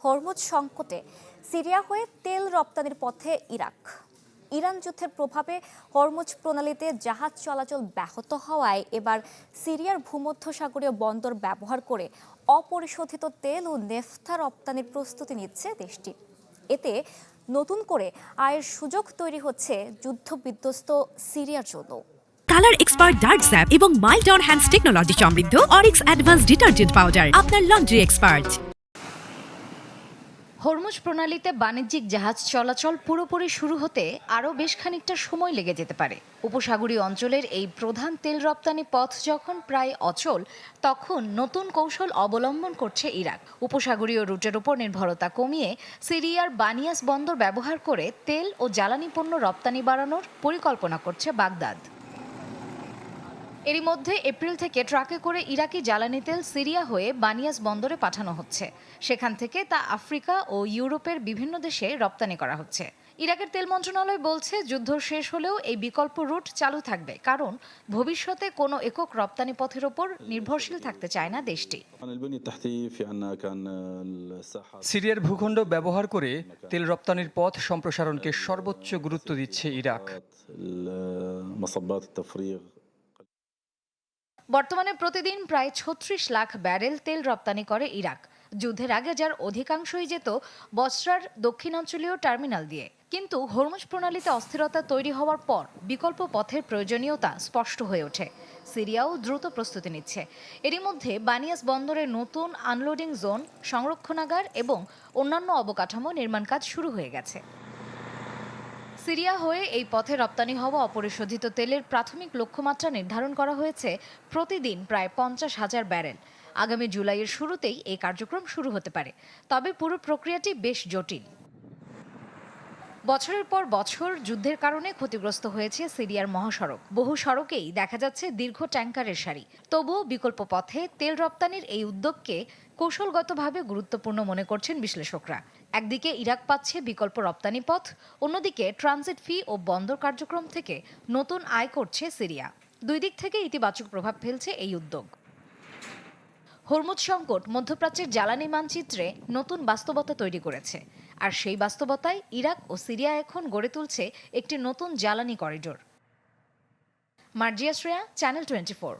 Hormuz সংকটে Syria হয়ে তেল রপ্তানির পথে ইরাক। ইরান যুদ্ধের প্রভাবে হরমুজ প্রণালীতে জাহাজ চলাচল ব্যাহত হওয়ায় এবার সিরিয়ার ভূমধ্যসাগরীয় বন্দর ব্যবহার করে অপরিশোধিত তেল ও নেফথা রপ্তানির প্রস্তুতি নিচ্ছে দেশটি। এতে নতুন করে আয়ের সুযোগ তৈরি হচ্ছে যুদ্ধবিধ্বস্ত সিরিয়ার জন্য। কালার এক্সপার্ট ডার্ক স্যাপ এবং মাইল্ড অন হ্যান্ডস টেকনোলজি সমৃদ্ধ অরিক্স অ্যাডভান্স ডিটারজেন্ট পাউডার আপনার লন্ড্রি এক্সপার্ট। হরমুজ প্রণালীতে বাণিজ্যিক জাহাজ চলাচল পুরোপুরি শুরু হতে আরও বেশ খানিকটা সময় লেগে যেতে পারে। উপসাগরীয় অঞ্চলের এই প্রধান তেল রপ্তানি পথ যখন প্রায় অচল, তখন নতুন কৌশল অবলম্বন করছে ইরাক। উপসাগরীয় রুটের উপর নির্ভরতা কমিয়ে সিরিয়ার বানিয়াস বন্দর ব্যবহার করে তেল ও জ্বালানি পণ্য রপ্তানি বাড়ানোর পরিকল্পনা করছে বাগদাদ। এরই মধ্যে এপ্রিল থেকে ট্রাকে করে ইরাকি জ্বালানি তেল সিরিয়া হয়ে বানিয়াস বন্দরে পাঠানো হচ্ছে। সেখান থেকে তা আফ্রিকা ও ইউরোপের বিভিন্ন দেশে রপ্তানি করা হচ্ছে। ইরাকের তেল মন্ত্রণালয় বলছে, যুদ্ধ শেষ হলেও এই বিকল্প রুট চালু থাকবে, কারণ ভবিষ্যতে কোনো একক রপ্তানি পথের ওপর নির্ভরশীল থাকতে চায় না দেশটি। সিরিয়ার ভূখণ্ড ব্যবহার করে তেল রপ্তানির পথ সম্প্রসারণকে সর্বোচ্চ গুরুত্ব দিচ্ছে ইরাক। বর্তমানে প্রতিদিন প্রায় ৩৬ লাখ ব্যারেল তেল রপ্তানি করে ইরাক। যুদ্ধের আগে যার অধিকাংশই যেত বসরার দক্ষিণাঞ্চলীয় টার্মিনাল দিয়ে। কিন্তু হরমুজ প্রণালীতে অস্থিরতা তৈরি হওয়ার পর বিকল্প পথের প্রয়োজনীয়তা স্পষ্ট হয়ে ওঠে। সিরিয়াও দ্রুত প্রস্তুতি নিচ্ছে। এরই মধ্যে বানিয়াস বন্দরে নতুন আনলোডিং জোন, সংরক্ষণাগার এবং অন্যান্য অবকাঠামো নির্মাণ কাজ শুরু হয়ে গেছে। সিরিয়া হয়ে এই পথে রপ্তানি হওয়া অপরিশোধিত তেলের প্রাথমিক লক্ষ্যমাত্রা নির্ধারণ করা হয়েছে প্রতিদিন প্রায় ৫০,০০০ ব্যারেল। আগামী জুলাইয়ের শুরুতেই এই কার্যক্রম শুরু হতে পারে, তবে পুরো প্রক্রিয়াটি বেশ জটিল। বছরের পর বছর যুদ্ধের কারণে ক্ষতিগ্রস্ত হয়েছে সিরিয়ার মহাসড়ক। বহু সড়কেই দেখা যাচ্ছে দীর্ঘ ট্যাঙ্কারের সারি। তবুও বিকল্প পথে তেল রপ্তানির এই উদ্যোগকে কৌশলগতভাবে গুরুত্বপূর্ণ মনে করছেন বিশ্লেষকরা। একদিকে ইরাক পাচ্ছে বিকল্প রপ্তানি পথ, অন্যদিকে ট্রানজিট ফি ও বন্দর কার্যক্রম থেকে নতুন আয় করছে সিরিয়া। দুই দিক থেকে ইতিবাচক প্রভাব ফেলছে এই উদ্যোগ। হরমুজ সংকট মধ্যপ্রাচ্যের জ্বালানি মানচিত্রে নতুন বাস্তবতা তৈরি করেছে, আর সেই বাস্তবতায় ইরাক ও সিরিয়া এখন গড়ে তুলছে একটি নতুন জ্বালানি করিডোর। মার্জিয়া শ্রেয়া, চ্যানেল 24।